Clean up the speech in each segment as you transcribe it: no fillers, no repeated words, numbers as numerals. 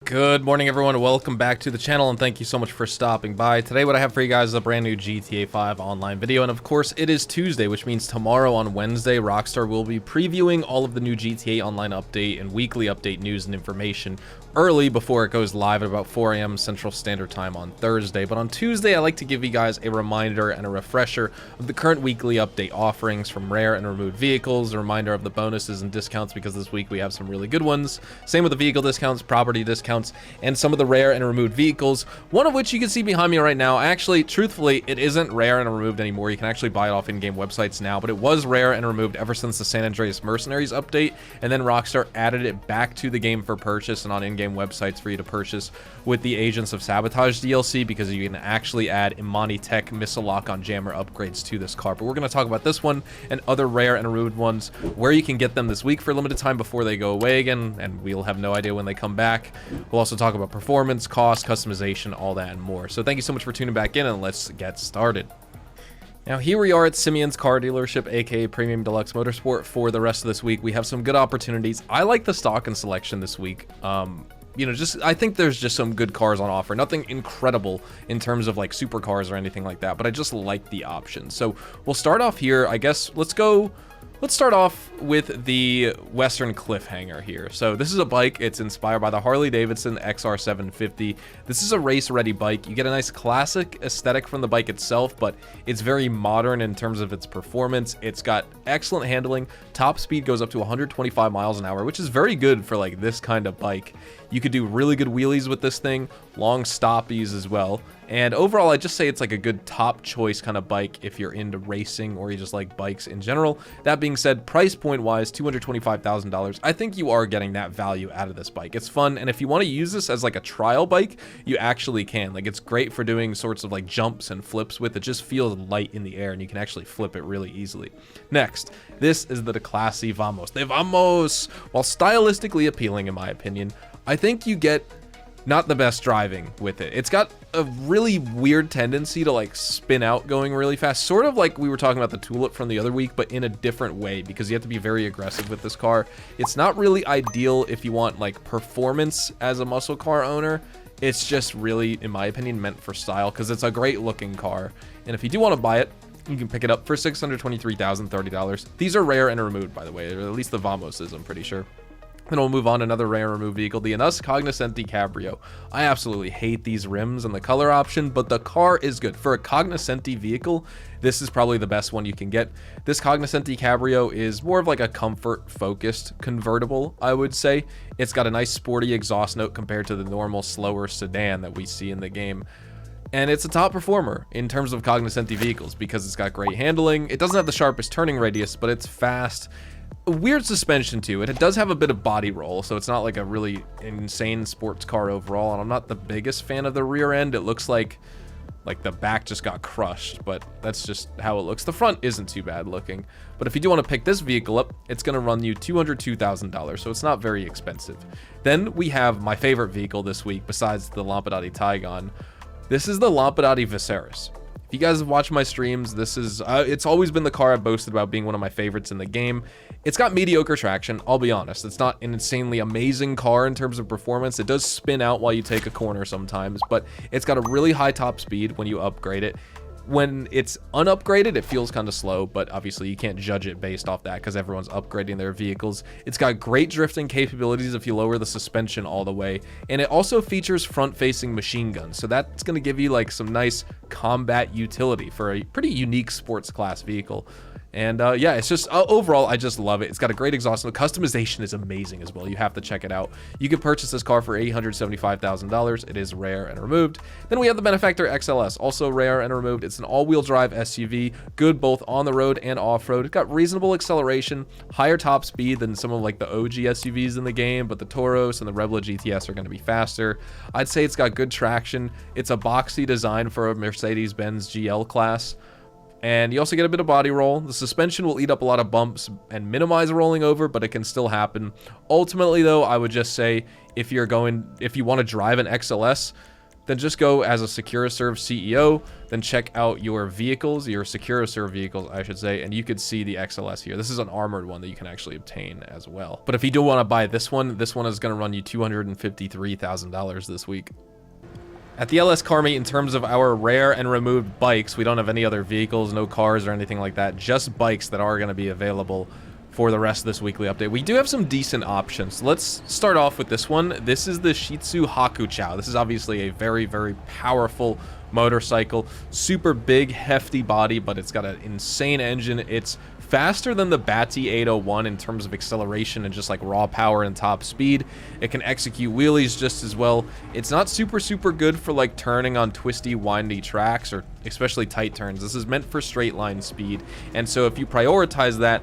Good morning, everyone. Welcome back to the channel, and thank you so much for stopping by. Today, what I have for you guys is a brand new GTA 5 Online video, and of course, it is Tuesday, which means tomorrow on Wednesday, Rockstar will be previewing all of the new GTA Online update and weekly update news and information early before it goes live at about 4 a.m. Central Standard Time on Thursday. But on Tuesday, I like to give you guys a reminder and a refresher of the current weekly update offerings from rare and removed vehicles, a reminder of the bonuses and discounts because this week we have some really good ones. Same with the vehicle discounts, property discounts, and some of the rare and removed vehicles, one of which you can see behind me right now. Actually, truthfully, it isn't rare and removed anymore. You can actually buy it off in-game websites now, but it was rare and removed ever since the San Andreas Mercenaries update, and then Rockstar added it back to the game for purchase and on in-game websites for you to purchase with the Agents of Sabotage DLC, because you can actually add Imani Tech missile lock-on jammer upgrades to this car. But we're going to talk about this one and other rare and removed ones, where you can get them this week for a limited time before they go away again, and we'll have no idea when they come back. We'll also talk about performance, cost, customization, all that and more. So thank you so much for tuning back in, and let's get started. Now, here we are at Simeon's car dealership, aka Premium Deluxe Motorsport, for the rest of this week. We have some good opportunities. I like the stock and selection this week. I think there's just some good cars on offer. Nothing incredible in terms of like supercars or anything like that, but I just like the options. So we'll start off here. I guess let's start off with the Western Cliffhanger here. So this is a bike. It's inspired by the Harley-Davidson XR750. This is a race-ready bike. You get a nice classic aesthetic from the bike itself, but it's very modern in terms of its performance. It's got excellent handling. Top speed goes up to 125 miles an hour, which is very good for like this kind of bike. You could do really good wheelies with this thing, long stoppies as well. And overall, I'd just say it's like a good top choice kind of bike if you're into racing or you just like bikes in general. That being said, price point wise, $225,000, I think you are getting that value out of this bike. It's fun, and if you want to use this as like a trial bike, you actually can. Like, it's great for doing sorts of like jumps and flips with. It just feels light in the air, and you can actually flip it really easily. Next, this is the Classy Vamos. The Vamos! While stylistically appealing in my opinion, I think you get not the best driving with it. It's got a really weird tendency to like spin out going really fast, sort of like we were talking about the Tulip from the other week, but in a different way, because you have to be very aggressive with this car. It's not really ideal if you want like performance as a muscle car owner. It's just really, in my opinion, meant for style, because it's a great looking car. And if you do want to buy it, you can pick it up for $623,030. These are rare and removed, by the way, or at least the Vamos is, I'm pretty sure. Then we'll move on to another rare and removed vehicle, the ADIOS Cognoscenti Cabrio. I absolutely hate these rims and the color option, but the car is good. For a Cognoscenti vehicle, this is probably the best one you can get. This Cognoscenti Cabrio is more of like a comfort-focused convertible, I would say. It's got a nice sporty exhaust note compared to the normal, slower sedan that we see in the game. And it's a top performer in terms of Cognoscenti vehicles because it's got great handling. It doesn't have the sharpest turning radius, but it's fast. Weird suspension too. It does have a bit of body roll, so it's not like a really insane sports car overall, and I'm not the biggest fan of the rear end. It looks like the back just got crushed, but that's just how it looks. The front isn't too bad looking, but if you do want to pick this vehicle up, it's going to run you $202,000, so it's not very expensive. Then we have my favorite vehicle this week besides the Lampadati Taycan. This is the Lampadati Viceris. If you guys have watched my streams, this is it's always been the car I've boasted about being one of my favorites in the game. It's got mediocre traction, I'll be honest. It's not an insanely amazing car in terms of performance. It does spin out while you take a corner sometimes, but it's got a really high top speed when you upgrade it. When it's unupgraded, it feels kind of slow, but obviously you can't judge it based off that because everyone's upgrading their vehicles. It's got great drifting capabilities if you lower the suspension all the way, and it also features front-facing machine guns, so that's going to give you like some nice combat utility for a pretty unique sports class vehicle. And yeah, it's just overall, I just love it. It's got a great exhaust note. Customization is amazing as well. You have to check it out. You can purchase this car for $875,000. It is rare and removed. Then we have the Benefactor XLS, also rare and removed. It's an all-wheel drive SUV, good both on the road and off-road. It's got reasonable acceleration, higher top speed than some of like the OG SUVs in the game, but the Tauros and the Rebel GTS are going to be faster. I'd say it's got good traction. It's a boxy design for a Mercedes-Benz GL class. And you also get a bit of body roll. The suspension will eat up a lot of bumps and minimize rolling over, but it can still happen. Ultimately, though, I would just say if you want to drive an XLS, then just go as a SecuroServe CEO, then check out your vehicles, your SecuroServe vehicles, I should say, and you could see the XLS here. This is an armored one that you can actually obtain as well. But if you do want to buy this one is going to run you $253,000 this week. At the LS Car Meet, in terms of our rare and removed bikes, we don't have any other vehicles, no cars or anything like that, just bikes that are going to be available for the rest of this weekly update. We do have some decent options. Let's start off with this one. This is the Shitsu Hakuchou. This is obviously a very, very powerful motorcycle, super big, hefty body, but it's got an insane engine. It's faster than the Bati 801 in terms of acceleration and just like raw power and top speed. It can execute wheelies just as well. It's not super good for like turning on twisty, windy tracks or especially tight turns. This is meant for straight line speed. And so if you prioritize that,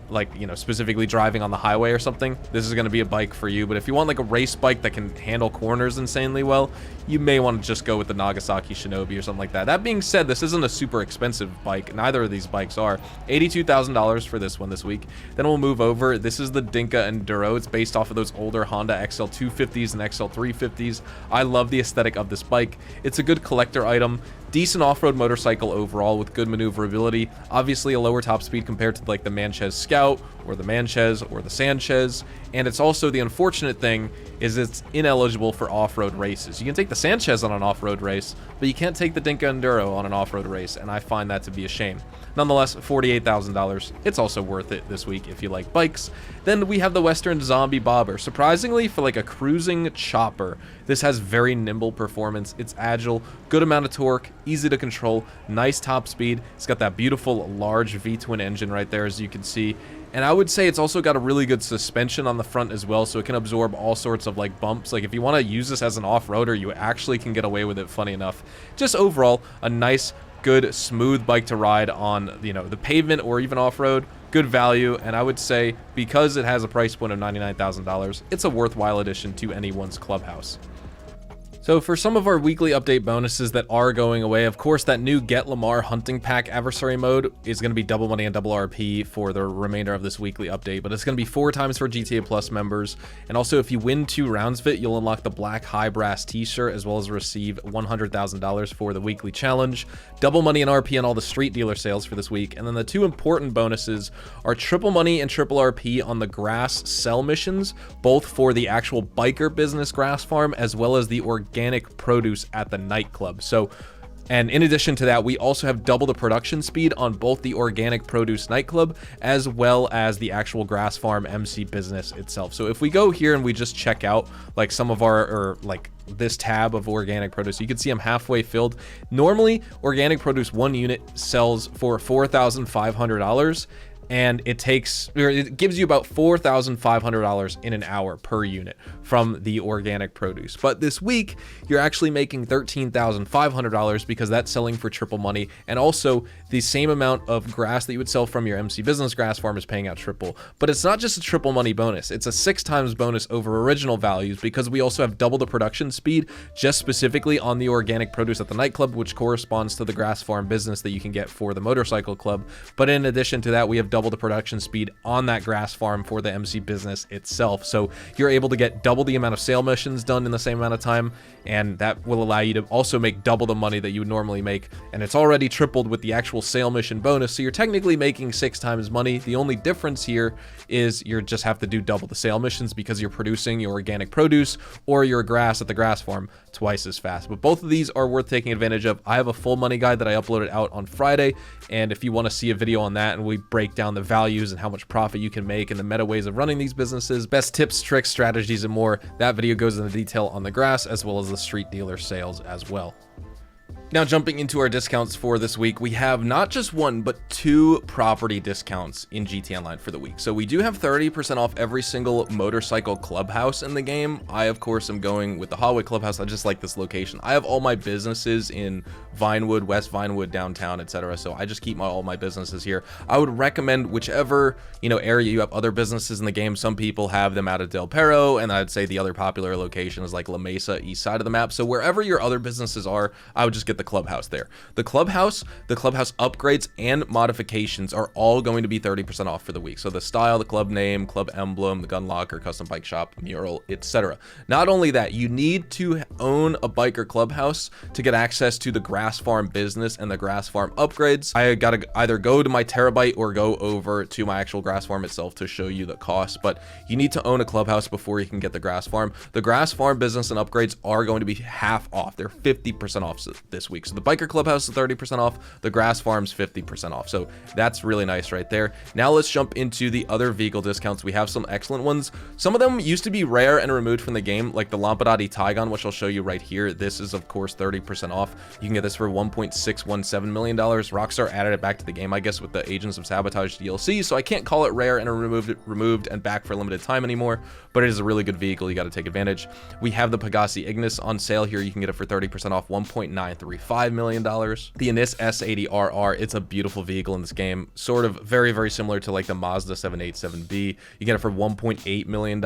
like, you know, specifically driving on the highway or something, this is going to be a bike for you. But if you want like a race bike that can handle corners insanely well, you may want to just go with the Nagasaki Shinobi or something like that. That being said, this isn't a super expensive bike. Neither of these bikes are. $82,000 for this one this week. Then we'll move over. This is the Dinka Enduro. It's based off of those older Honda XL250s and XL350s. I love the aesthetic of this bike. It's a good collector item. Decent off-road motorcycle overall with good maneuverability. Obviously a lower top speed compared to like the Manchez Scout or the Manchez or the Sanchez. And it's also, the unfortunate thing is it's ineligible for off-road races. You can take the Sanchez on an off-road race, but you can't take the Dinka Enduro on an off-road race, and I find that to be a shame. Nonetheless, $48,000. It's also worth it this week if you like bikes. Then we have the Western Zombie Bobber. Surprisingly, for like a cruising chopper, this has very nimble performance. It's agile, good amount of torque, easy to control, nice top speed. It's got that beautiful large V-twin engine right there, as you can see. And I would say it's also got a really good suspension on the front as well, so it can absorb all sorts of like bumps. Like if you want to use this as an off-roader, you actually can get away with it, funny enough. Just overall, a nice, good, smooth bike to ride on, you know, the pavement or even off-road. Good value, and I would say because it has a price point of $99,000, it's a worthwhile addition to anyone's clubhouse. So for some of our weekly update bonuses that are going away, of course, that new Get Lamar Hunting Pack Adversary Mode is going to be double money and double RP for the remainder of this weekly update, but it's going to be 4 times for GTA Plus members. And also, if you win 2 rounds of it, you'll unlock the Black High Brass t-shirt, as well as receive $100,000 for the weekly challenge. Double money and RP on all the street dealer sales for this week. And then the 2 important bonuses are triple money and triple RP on the grass sell missions, both for the actual biker business grass farm, as well as the organic produce at the nightclub. So, and in addition to that, we also have double the production speed on both the organic produce nightclub as well as the actual grass farm MC business itself. So if we go here and we just check out like some of our, or like this tab of organic produce, you can see I'm halfway filled. Normally, organic produce 1 unit sells for $4,500. And it gives you about $4,500 in an hour per unit from the organic produce. But this week, you're actually making $13,500 because that's selling for triple money. And also, the same amount of grass that you would sell from your MC Business grass farm is paying out triple. But it's not just a triple money bonus. It's a 6 times bonus over original values because we also have double the production speed just specifically on the organic produce at the nightclub, which corresponds to the grass farm business that you can get for the motorcycle club. But in addition to that, we have double the production speed on that grass farm for the MC Business itself. So you're able to get double the amount of sale missions done in the same amount of time, and that will allow you to also make double the money that you would normally make. And it's already tripled with the actual sale mission bonus, so you're technically making 6 times money. The only difference here is you just have to do double the sale missions because you're producing your organic produce or your grass at the grass farm twice as fast. But both of these are worth taking advantage of. I have a full money guide that I uploaded out on Friday, and if you want to see a video on that and we break down the values and how much profit you can make and the meta ways of running these businesses, best tips, tricks, strategies, and more, that video goes into detail on the grass as well as the street dealer sales as well. Now, jumping into our discounts for this week, we have not just 1, but 2 property discounts in GTA Online for the week. So we do have 30% off every single motorcycle clubhouse in the game. I, of course, am going with the Hallway Clubhouse. I just like this location. I have all my businesses in Vinewood, West Vinewood, downtown, etc. So I just keep all my businesses here. I would recommend whichever, area you have other businesses in the game. Some people have them out of Del Perro, and I'd say the other popular location is like La Mesa, east side of the map. So wherever your other businesses are, I would just get the clubhouse there. The clubhouse upgrades and modifications are all going to be 30% off for the week. So the style, the club name, club emblem, the gun locker, custom bike shop, mural, etc. Not only that, you need to own a biker clubhouse to get access to the grass farm business and the grass farm upgrades. I gotta either go to my terabyte or go over to my actual grass farm itself to show you the cost, but you need to own a clubhouse before you can get the grass farm. The grass farm business and upgrades are going to be half off. They're 50% off this week. So the biker clubhouse is 30% off, the grass farm's 50% off. So that's really nice right there. Now let's jump into the other vehicle discounts. We have some excellent ones. Some of them used to be rare and removed from the game, like the Lampadati Tygon, which I'll show you right here. This is of course 30% off. You can get this for $1.617 million. Rockstar added it back to the game, I guess, with the Agents of Sabotage DLC, so I can't call it rare and removed and back for a limited time anymore, but it is a really good vehicle. You got to take advantage. We have the Pegasi Ignis on sale here. You can get it for 30% off, $1.935 million. The Anis S80RR, it's a beautiful vehicle in this game, sort of very similar to like the Mazda 787B. You get it for $1.8 million.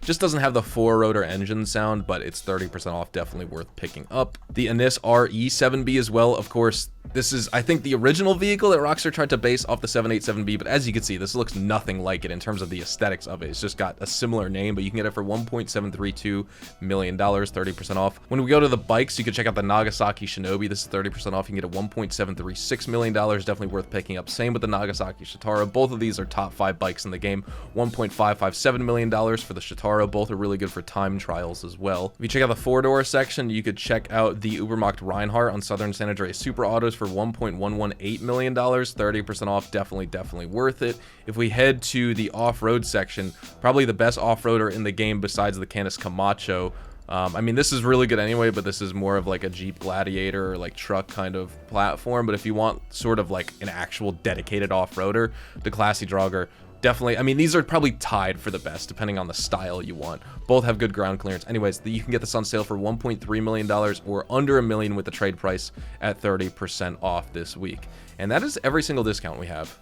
Just doesn't have the four-rotor engine sound, but it's 30% off, definitely worth picking up. The Anis RE7B as well, of course. This is, I think, the original vehicle that Rockstar tried to base off the 787B, but as you can see, this looks nothing like it in terms of the aesthetics of it. It's just got a similar name, but you can get it for $1.732 million, 30% off. When we go to the bikes, you can check out the Nagasaki Shinobi. This is 30% off. You can get it $1.736 million, definitely worth picking up. Same with the Nagasaki Shitaro. Both of these are top 5 bikes in the game. $1.557 million for the Shitaro. Both are really good for time trials as well. If you check out the four-door section, you could check out the Ubermacht Reinhardt on Southern San Andreas Super Autos for $1.118 million, 30% off, definitely worth it. If we head to the off-road section, probably the best off-roader in the game besides the Canis Camacho. I mean, this is really good anyway, but this is more of like a Jeep Gladiator or like truck kind of platform. But if you want sort of like an actual dedicated off-roader, the Classy Draugr, definitely. I mean, these are probably tied for the best depending on the style you want. Both have good ground clearance. Anyways, you can get this on sale for $1.3 million or under $1 million with the trade price at 30% off this week. And that is every single discount we have.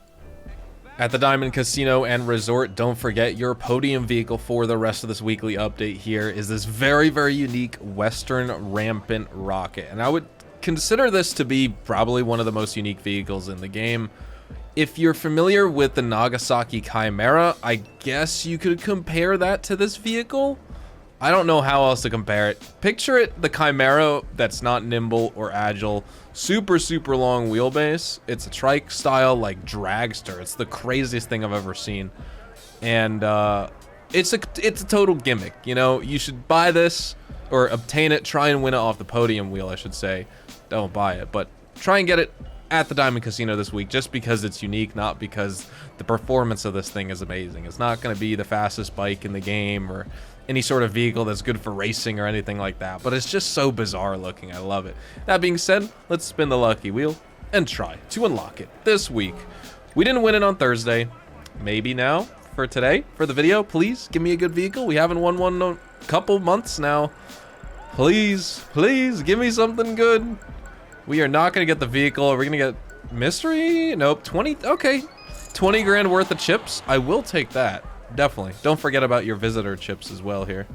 At the Diamond Casino and Resort, don't forget your podium vehicle for the rest of this weekly update here is this very unique Western Rampant Rocket. And I would consider this to be probably one of the most unique vehicles in the game. If you're familiar with the Nagasaki Chimera, I guess you could compare that to this vehicle. I don't know how else to compare it. Picture it, the Chimera that's not nimble or agile, super long wheelbase. It's a trike style like dragster. It's the craziest thing I've ever seen. And it's a total gimmick, you know. You should buy this or obtain it, try and win it off the Podium Wheel, I should say. Don't buy it, but try and get it at the Diamond Casino this week just because it's unique, not because the performance of this thing is amazing. It's not going to be the fastest bike in the game or any sort of vehicle that's good for racing or anything like that, but it's just so bizarre looking. I love it. That being said, let's spin the lucky wheel and try to unlock it this week. We didn't win it on Thursday. Maybe now for today, for the video. Please give me a good vehicle. We haven't won one in a couple months now. Please give me something good. We are not going to get the vehicle. Are we going to get mystery? Nope. 20. Okay. 20 grand worth of chips. I will take that. Definitely. Don't forget about your visitor chips as well here.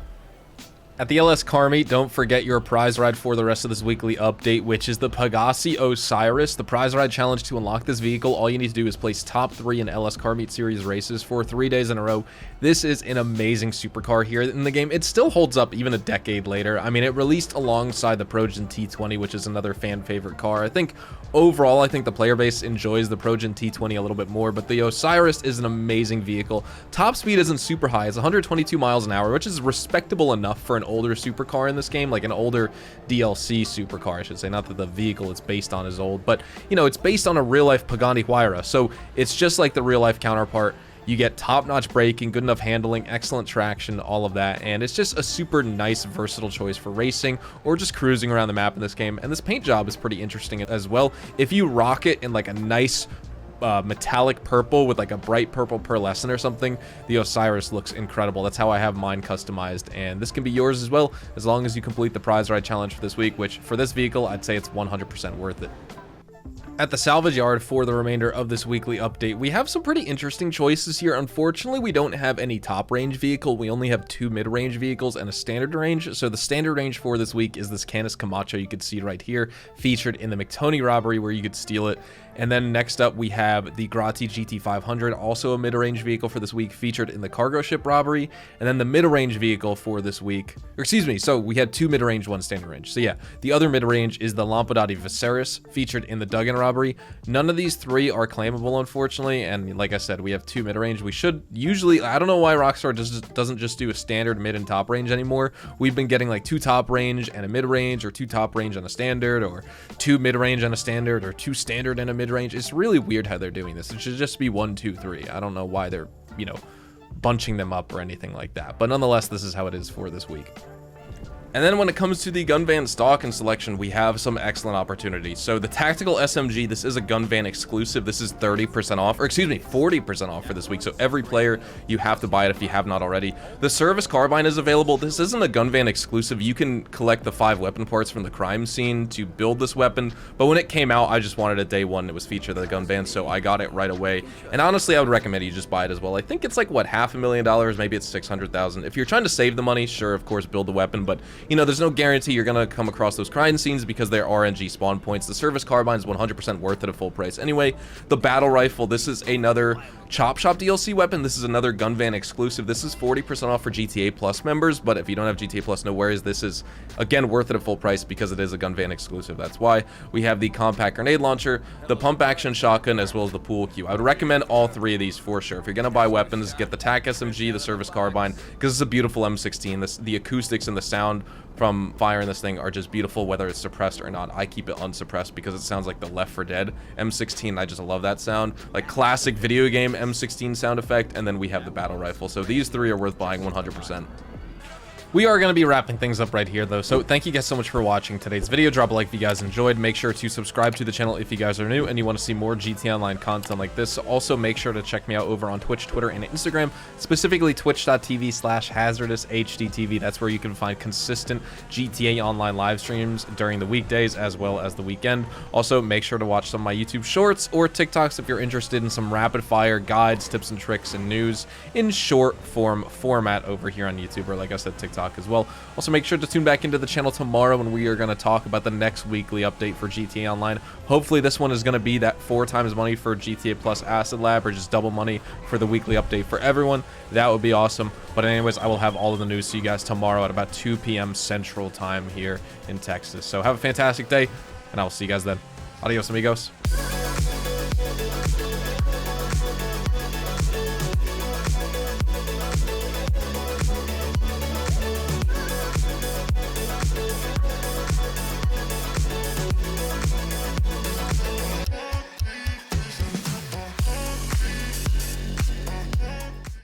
At the LS Car Meet, don't forget your prize ride for the rest of this weekly update, which is the Pegasi Osiris. The prize ride challenge to unlock this vehicle, all you need to do is place top 3 in LS Car Meet Series races for 3 days in a row. This is an amazing supercar here in the game. It still holds up even a decade later. I mean, it released alongside the Progen T20, which is another fan favorite car. I think overall, the player base enjoys the Progen T20 a little bit more, but the Osiris is an amazing vehicle. Top speed isn't super high. It's 122 miles an hour, which is respectable enough for an older supercar in this game, like an older DLC supercar, I should say. Not that the vehicle it's based on is old, but you know, it's based on a real-life Pagani Huayra, so it's just like the real-life counterpart. You get top-notch braking, good enough handling, excellent traction, all of that, and it's just a super nice, versatile choice for racing or just cruising around the map in this game. And this paint job is pretty interesting as well. If you rock it in like a nice metallic purple with like a bright purple pearlescent or something, the Osiris looks incredible. That's how I have mine customized, and this can be yours as well as long as you complete the prize ride challenge for this week, which for this vehicle I'd say it's 100% worth it. At the Salvage Yard for the remainder of this weekly update, we have some pretty interesting choices here. Unfortunately, we don't have any top range vehicle. We only have 2 mid-range vehicles and a standard range. So the standard range for this week is this Canis Camacho you can see right here, featured in the McToney robbery where you could steal it. And then next up, we have the Grotti GT500, also a mid-range vehicle for this week, featured in the cargo ship robbery. And then the mid-range vehicle for this week, or excuse me, so we had 2 mid-range, 1 standard range. So yeah, the other mid-range is the Lampadati Viserys, featured in the Duggan robbery. None of these 3 are claimable, unfortunately. And like I said, we have 2 mid-range. We should usually, I don't know why Rockstar doesn't just do a standard mid and top range anymore. We've been getting like 2 top range and a mid-range, or 2 top range and a standard, or 2 mid-range and a standard, or 2 standard and a mid-range. It's really weird how they're doing this. It should just be 1, 2, 3. I don't know why they're, you know, bunching them up or anything like that. But nonetheless, this is how it is for this week. And then when it comes to the gun van stock and selection, we have some excellent opportunities. So the tactical SMG, this is a gun van exclusive. This is 30% off, or excuse me, 40% off for this week. So every player, you have to buy it if you have not already. The service carbine is available. This isn't a gun van exclusive. You can collect the 5 weapon parts from the crime scene to build this weapon. But when it came out, I just wanted it day one. It was featured in the gun van, so I got it right away. And honestly, I would recommend you just buy it as well. I think it's like, what, $500,000, maybe it's $600,000. If you're trying to save the money, sure, of course, build the weapon. But, you know, there's no guarantee you're going to come across those crime scenes because they're RNG spawn points. The service carbine is 100% worth it at full price. Anyway, the battle rifle, this is another Chop Shop DLC weapon. This is another gun van exclusive. This is 40% off for GTA Plus members, but if you don't have GTA Plus, no worries. This is, again, worth it at full price because it is a gun van exclusive. That's why. We have the compact grenade launcher, the pump action shotgun, as well as the pool cue. I would recommend all 3 of these for sure. If you're going to buy weapons, get the TAC SMG, the service carbine, because it's a beautiful M16. The acoustics and the sound from firing this thing are just beautiful, whether it's suppressed or not. I keep it unsuppressed because it sounds like the Left 4 Dead M16. I just love that sound, like classic video game M16 sound effect. And then we have the battle rifle. So these 3 are worth buying 100%. We are going to be wrapping things up right here, though, so thank you guys so much for watching today's video. Drop a like if you guys enjoyed. Make sure to subscribe to the channel if you guys are new and you want to see more GTA Online content like this. Also, make sure to check me out over on Twitch, Twitter, and Instagram, specifically twitch.tv/HazardousHDTV. That's where you can find consistent GTA Online live streams during the weekdays as well as the weekend. Also, make sure to watch some of my YouTube shorts or TikToks if you're interested in some rapid-fire guides, tips, and tricks, and news in short format over here on YouTube, or like I said, TikTok as well. Also, make sure to tune back into the channel tomorrow when we are going to talk about the next weekly update for GTA Online. Hopefully this one is going to be that 4 times money for GTA Plus Acid Lab, or just double money for the weekly update for everyone. That would be awesome. But anyways, I will have all of the news to you guys tomorrow at about 2 p.m. Central Time here in Texas. So have a fantastic day, and I will see you guys then. Adios, amigos.